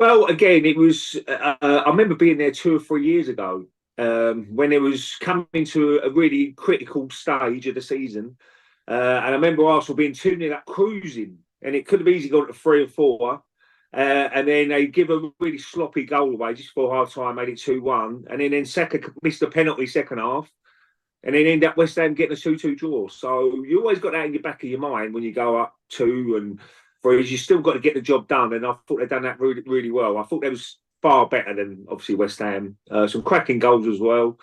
Well, again, it was. I remember being there 2 or 3 years ago when it was coming to a really critical stage of the season, and I remember Arsenal being 2-0 up, cruising, and it could have easily gone to 3 or 4. And then they give a really sloppy goal away just before half time, made it 2-1. And then Saka missed a penalty second half. And then end up West Ham getting a 2-2 draw. So you always got that in the back of your mind when you go up 2 and 3. You still got to get the job done. And I thought they'd done that really, really well. I thought they was far better than obviously West Ham. Some cracking goals as well.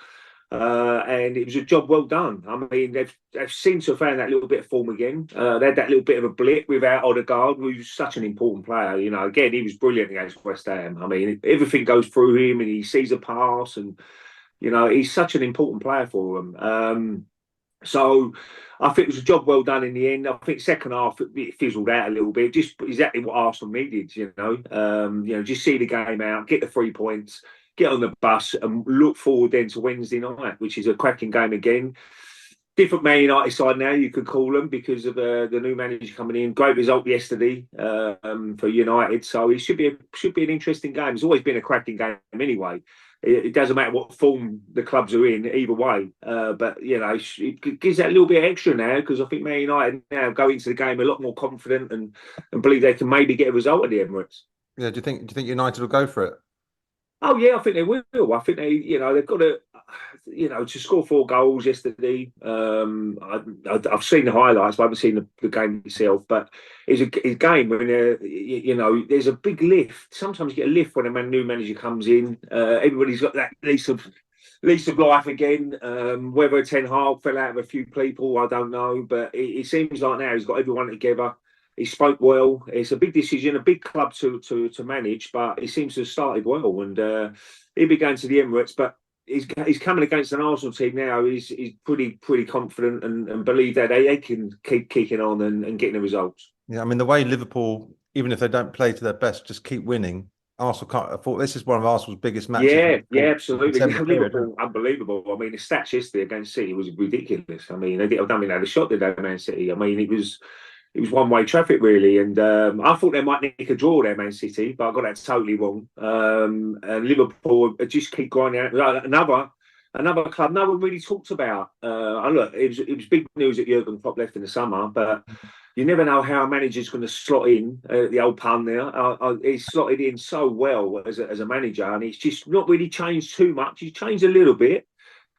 And it was a job well done. I mean, they've seemed to have found that little bit of form again. They had that little bit of a blip without Odegaard, who's such an important player. You know, again, he was brilliant against West Ham. I mean, everything goes through him, and he sees a pass, and he's such an important player for them. So I think it was a job well done in the end. I think second half it fizzled out a little bit, just exactly what Arsenal needed. Just see the game out, get the 3 points, get on the bus, and look forward then to Wednesday night, which is a cracking game again. Different Man United side now, you could call them, because of the new manager coming in. Great result yesterday for United, so it should be an interesting game. It's always been a cracking game anyway. It doesn't matter what form the clubs are in, either way. But it gives that little bit extra now, because I think Man United now go into the game a lot more confident and believe they can maybe get a result at the Emirates. Yeah, do you think United will go for it? Oh yeah, I think they will. I think they've got to score 4 goals yesterday. I've seen the highlights, but I haven't seen the game itself. But it's a game when there's a big lift. Sometimes you get a lift when a new manager comes in. Everybody's got that lease of life again. Whether Ten Hag fell out of a few people, I don't know. But it seems like now he's got everyone together. He spoke well. It's a big decision, a big club to manage, but he seems to have started well. And he'll be going to the Emirates, but he's coming against an Arsenal team now. He's pretty confident and believe that they can keep kicking on and getting the results. Yeah, I mean, the way Liverpool, even if they don't play to their best, just keep winning. Arsenal can't afford. This is one of Arsenal's biggest matches Yeah, in yeah, the absolutely. December period. Liverpool, unbelievable. I mean, the stats yesterday against City was ridiculous. I mean, I don't think they had a shot, did they, Man City? I mean, it was one-way traffic, really. And I thought they might nick a draw there, Man City, but I got that totally wrong. And Liverpool just keep grinding out. Another club no one really talked about. Look, it was big news that Jurgen Klopp left in the summer, but you never know how a manager's going to slot in. The old pun there. He's slotted in so well as a manager, and it's just not really changed too much. He's changed a little bit,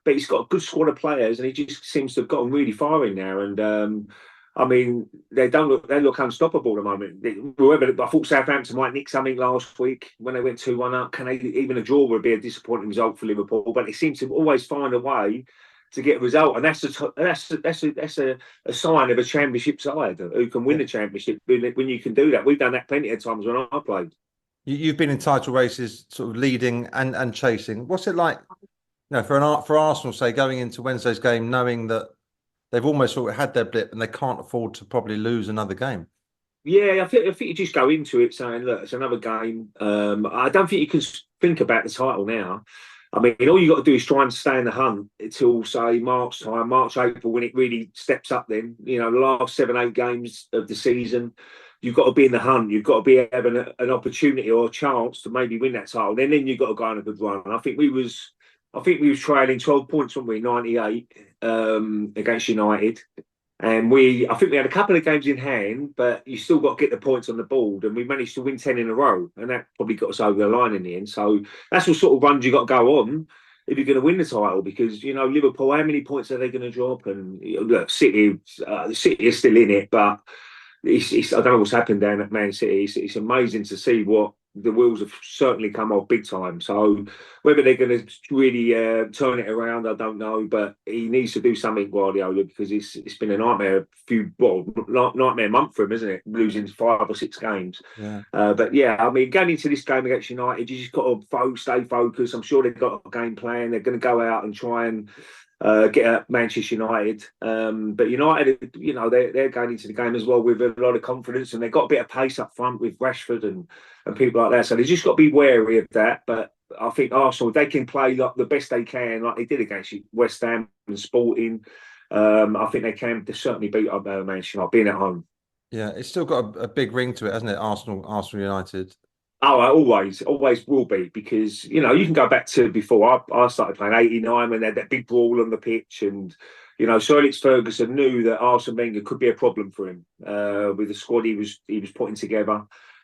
but he's got a good squad of players, and he just seems to have gotten really firing now. And I mean, they look unstoppable at the moment. I thought Southampton might nick something last week when they went 2-1 up. Even a draw would be a disappointing result for Liverpool, but they seem to always find a way to get a result, and that's a sign of a championship side who can win Yeah. the championship when you can do that. We've done that plenty of times when I played. You've been in title races, sort of leading and chasing. What's it like, for Arsenal, say, going into Wednesday's game, knowing that they've almost sort of had their blip and they can't afford to probably lose another game? Yeah, I think you just go into it saying, look, it's another game. I don't think you can think about the title now. I mean, all you got to do is try and stay in the hunt until, say, March time, March, April, when it really steps up then. The last 7, 8 games of the season, you've got to be in the hunt. You've got to be having an opportunity or a chance to maybe win that title. Then you've got to go on a good run. And I think we was trailing 12 points, weren't we, 98 against United. And I think we had a couple of games in hand, but you still got to get the points on the board. And we managed to win 10 in a row. And that probably got us over the line in the end. So that's what sort of runs you got to go on if you're going to win the title. Because, Liverpool, how many points are they going to drop? And look, City is still in it, but I don't know what's happened down at Man City. It's amazing to see what the wheels have certainly come off big time. So whether they're going to really turn it around, I don't know. But he needs to do something, Guardiola, because it's been a nightmare nightmare month for him, isn't it? Losing 5 or 6 games. Yeah. But yeah, I mean, going into this game against United, you just got to stay focused. I'm sure they've got a game plan. They're going to go out and try and get at Manchester United. But United, they're going into the game as well with a lot of confidence, and they've got a bit of pace up front with Rashford and people like that. So they just got to be wary of that. But I think Arsenal, they can play like the best they can, like they did against West Ham and Sporting. I think they can certainly beat up Manchester United being at home. Yeah, it's still got a big ring to it, hasn't it? Arsenal United. Oh, I always will be because you can go back to before I started playing '89 when they had that big brawl on the pitch, and Sir Alex Ferguson knew that Arsene Wenger could be a problem for him with the squad he was putting together.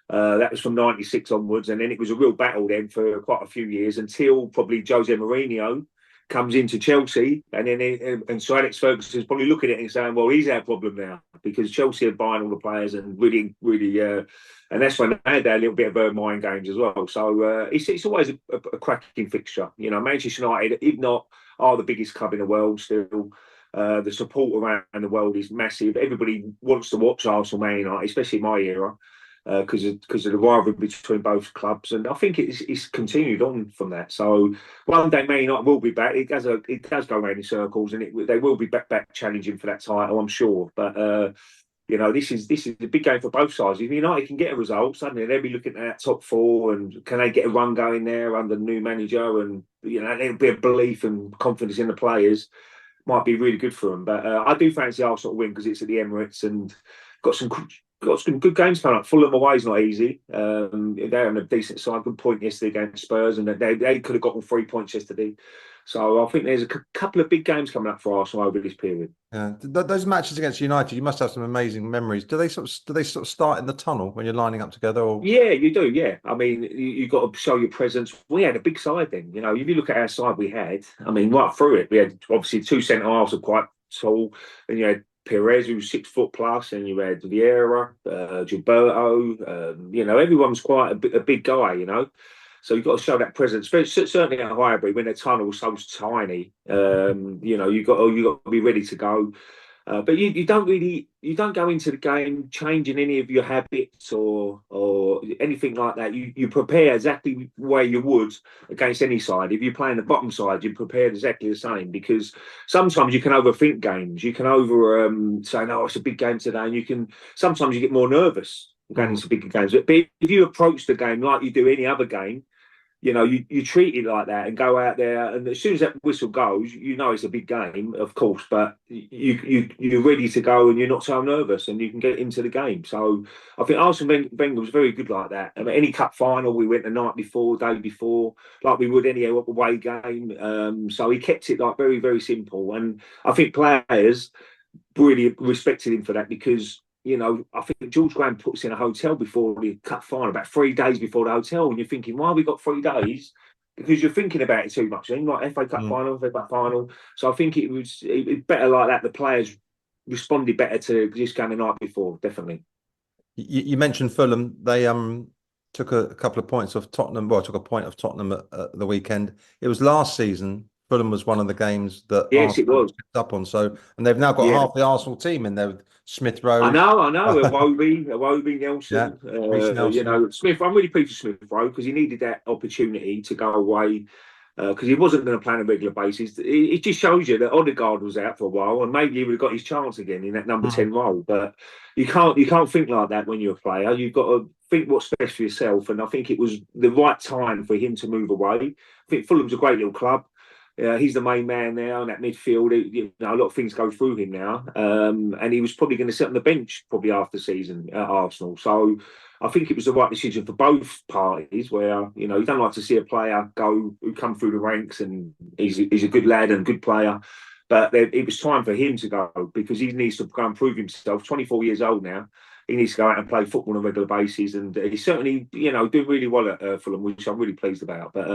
That was from '96 onwards, and then it was a real battle then for quite a few years until probably Jose Mourinho comes into Chelsea, and then and Sir Alex Ferguson's probably looking at it and saying, "Well, he's our problem now because Chelsea are buying all the players and really, really." And that's when they had a little bit of mind games as well. So it's always a cracking fixture. Manchester United, if not, are the biggest club in the world still. The support around the world is massive. Everybody wants to watch Arsenal, Man United, especially in my era, because of the rivalry between both clubs. And I think it's continued on from that. So one day Man United will be back. It does go around in circles, and they will be back challenging for that title, I'm sure. But this is a big game for both sides. If United can get a result, suddenly they'll be looking at that top four, and can they get a run going there under the new manager? And there'll be a belief and confidence in the players. Might be really good for them. But I do fancy Arsenal to win because it's at the Emirates and got some good games coming up. Fulham away is not easy. They're on a decent side. Good point yesterday against Spurs, and they could have gotten 3 points yesterday. So I think there's a couple of big games coming up for Arsenal over this period. Yeah, those matches against United, you must have some amazing memories. Do they sort of start in the tunnel when you're lining up together? Or Yeah, you do. Yeah, I mean, you've got to show your presence. We had a big side then. If you look at our side, we had. I mean, right through it, we had obviously two centre halves are quite tall, and you had Perez, who was 6 foot plus, and you had Vieira, Gilberto. Everyone's quite a big guy. So you've got to show that presence. Certainly at Highbury, when the tunnel was so tiny, you've got to be ready to go. But you don't go into the game changing any of your habits or anything like that. You prepare exactly the way you would against any side. If you're playing the bottom side, you prepare exactly the same, because sometimes you can overthink games. You can say, no, it's a big game today, and sometimes you get more nervous going into bigger games. But if you approach the game like you do any other game, you treat it like that and go out there, and as soon as that whistle goes, it's a big game, of course, but you're ready to go and you're not so nervous and you can get into the game. So I think Arsene Wenger was very good like that. I mean, any cup final, we went the night before, day before, like we would any away game. So he kept it like very, very simple, and I think players really respected him for that because. I think George Graham puts in a hotel before the cup final, about 3 days before the hotel, and you're thinking, why have we got 3 days? Because you're thinking about it too much. Like FA Cup final, FA Cup final. So I think it was better like that. The players responded better to this game the night before, definitely. you mentioned Fulham. They took a couple of points off Tottenham. Well, took a point off Tottenham at the weekend. It was last season. Fulham was one of the games that Yes, it Arsenal was. picked up on. So, and they've now got half the Arsenal team in there with Smith Rowe. I know. Iwobi, Nelson. Yeah, Reece Nelson. Smith. I'm really pleased with Smith Rowe because he needed that opportunity to go away because he wasn't going to play on a regular basis. It just shows you that Odegaard was out for a while, and maybe he would have got his chance again in that number 10 role. But you can't think like that when you're a player. You've got to think what's best for yourself. And I think it was the right time for him to move away. I think Fulham's a great little club. He's the main man now in that midfield. A lot of things go through him now, and he was probably going to sit on the bench probably after the season at Arsenal. So I think it was the right decision for both parties. Where you don't like to see a player who come through the ranks, and he's a good lad and a good player, but it was time for him to go because he needs to go and prove himself. 24 years old now. He needs to go out and play football on a regular basis, and he's certainly, doing really well at Fulham, which I'm really pleased about. But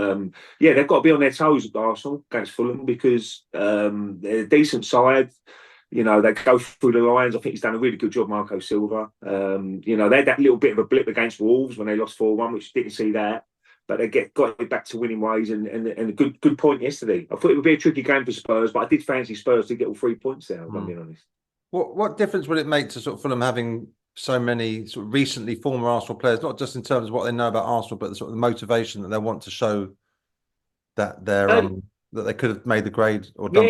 they've got to be on their toes at Arsenal against Fulham because they're a decent side. They go through the lines. I think he's done a really good job, Marco Silva. They had that little bit of a blip against Wolves when they lost 4-1, which didn't see that. But they got it back to winning ways, and a good point yesterday. I thought it would be a tricky game for Spurs, but I did fancy Spurs to get all 3 points there, if I'm being honest. What difference would it make to sort of Fulham having so many sort of recently former Arsenal players, not just in terms of what they know about Arsenal, but the sort of motivation that they want to show that they're that they could have made the grade or done?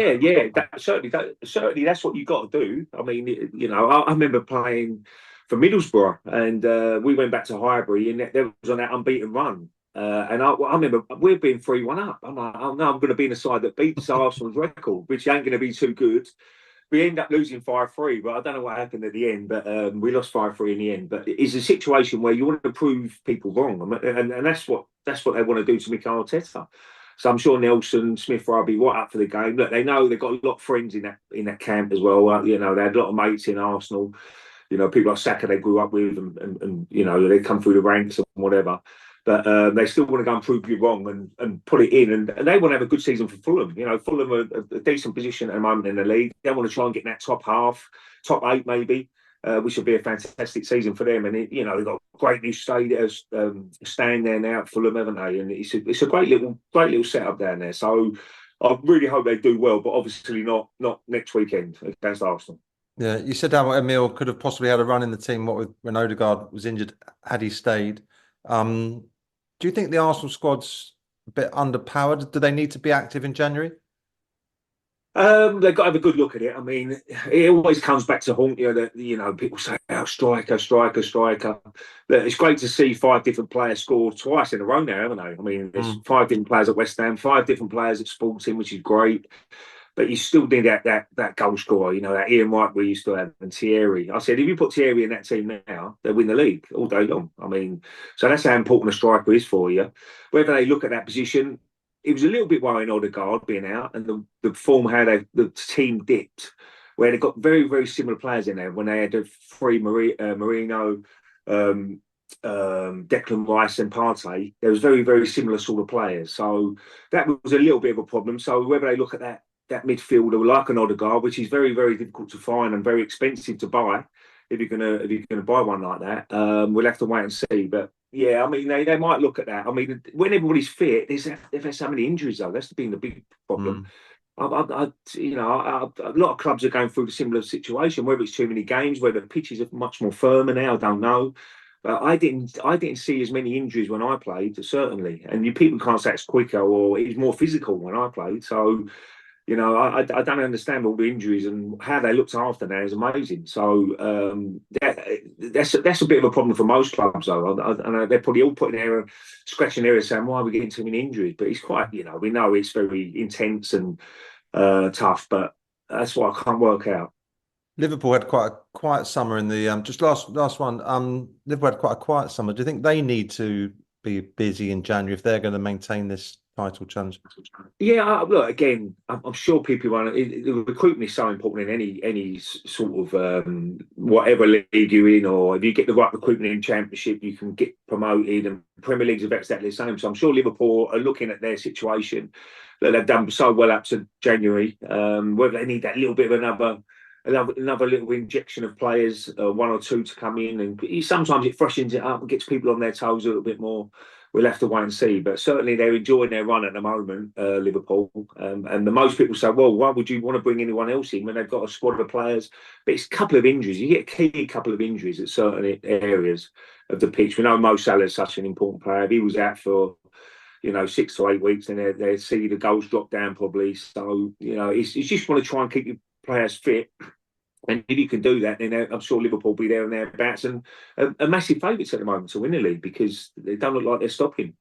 Certainly that's what you got to do. I mean, I remember playing for Middlesbrough, and we went back to Highbury, and there was on that unbeaten run. And I remember we're being 3-1 up. I'm like, oh no, I'm going to be in a side that beats Arsenal's record, which ain't going to be too good. we end up losing 5-3, but I don't know what happened at the end. But we lost 5-3 in the end. But it's a situation where you want to prove people wrong, and that's what they want to do to Mikel Arteta. So I'm sure Nelson, Smith Rowe will be right up for the game. Look, they know they've got a lot of friends in that camp as well. You know, they had a lot of mates in Arsenal. You know, people like Saka they grew up with, and you know they come through the ranks and whatever. But they still want to go and prove you wrong and put it in. And they want to have a good season for Fulham. You know, Fulham are a decent position at the moment in the league. They want to try and get in that top half, top 8 maybe, which will be a fantastic season for them. And, you know, they've got a great new stand there now at Fulham, haven't they? And it's a great little setup down there. So I really hope they do well, but obviously not next weekend against Arsenal. Yeah, you said how Emile could have possibly had a run in the team. When Odegaard was injured, had he stayed? Do you think the Arsenal squad's a bit underpowered? Do they need to be active in January? They've got to have a good look at it. I mean, it always comes back to haunt you that, you know, people say, oh, striker. But it's great to see 5 different players score twice in a row now, haven't they? I mean, there's 5 different players at West Ham, 5 different players at Sporting, which is great. But you still need that goal scorer, you know, that Ian Wright we used to have, and Thierry. I said, if you put Thierry in that team now, they'll win the league all day long. I mean, so that's how important a striker is for you. Whether they look at that position, it was a little bit worrying Odegaard being out, and the form how the team dipped, where they got very, very similar players in there when they had the 3 Marino, Declan Rice and Partey. There was very, very similar sort of players. So that was a little bit of a problem. So whether they look at that midfielder like an Odegaard, which is very, very difficult to find and very expensive to buy, if you're gonna buy one like that, we'll have to wait and see. But yeah, I mean they might look at that. I mean, when everybody's fit, they've had so many injuries though. That's been the big problem. A lot of clubs are going through a similar situation. Whether it's too many games, whether the pitches are much more firmer now, I don't know. But I didn't see as many injuries when I played, certainly. And people can't say it's quicker or it was more physical when I played. So, you know, I don't understand all the injuries, and how they looked after now is amazing. So that's a bit of a problem for most clubs, though. I know they're probably all putting their scratching their head saying, why are we getting too many injuries? But it's quite, you know, we know it's very intense and tough, but that's what I can't work out. Liverpool had quite a quiet summer in the just last one. Liverpool had quite a quiet summer. Do you think they need to be busy in January if they're going to maintain this title challenge? Yeah, look, again, I'm sure people want the recruitment is so important in any sort of whatever league you're in, or if you get the right recruitment in Championship, you can get promoted, and Premier League's about exactly the same. So I'm sure Liverpool are looking at their situation that they've done so well up to January, whether they need that little bit of another little injection of players, 1 or 2 to come in, and sometimes it freshens it up and gets people on their toes a little bit more. We'll have to wait and see, but certainly they're enjoying their run at the moment, Liverpool. And the most people say, well, why would you want to bring anyone else in when they've got a squad of players? But it's a couple of injuries. You get a key couple of injuries at certain areas of the pitch. We know Mo Salah is such an important player. If he was out for 6 to 8 weeks, then they'd see the goals drop down probably. So, it's just want to try and keep your players fit. And if you can do that, then I'm sure Liverpool will be there and thereabouts, and a massive favourites at the moment to win the league, because they don't look like they're stopping.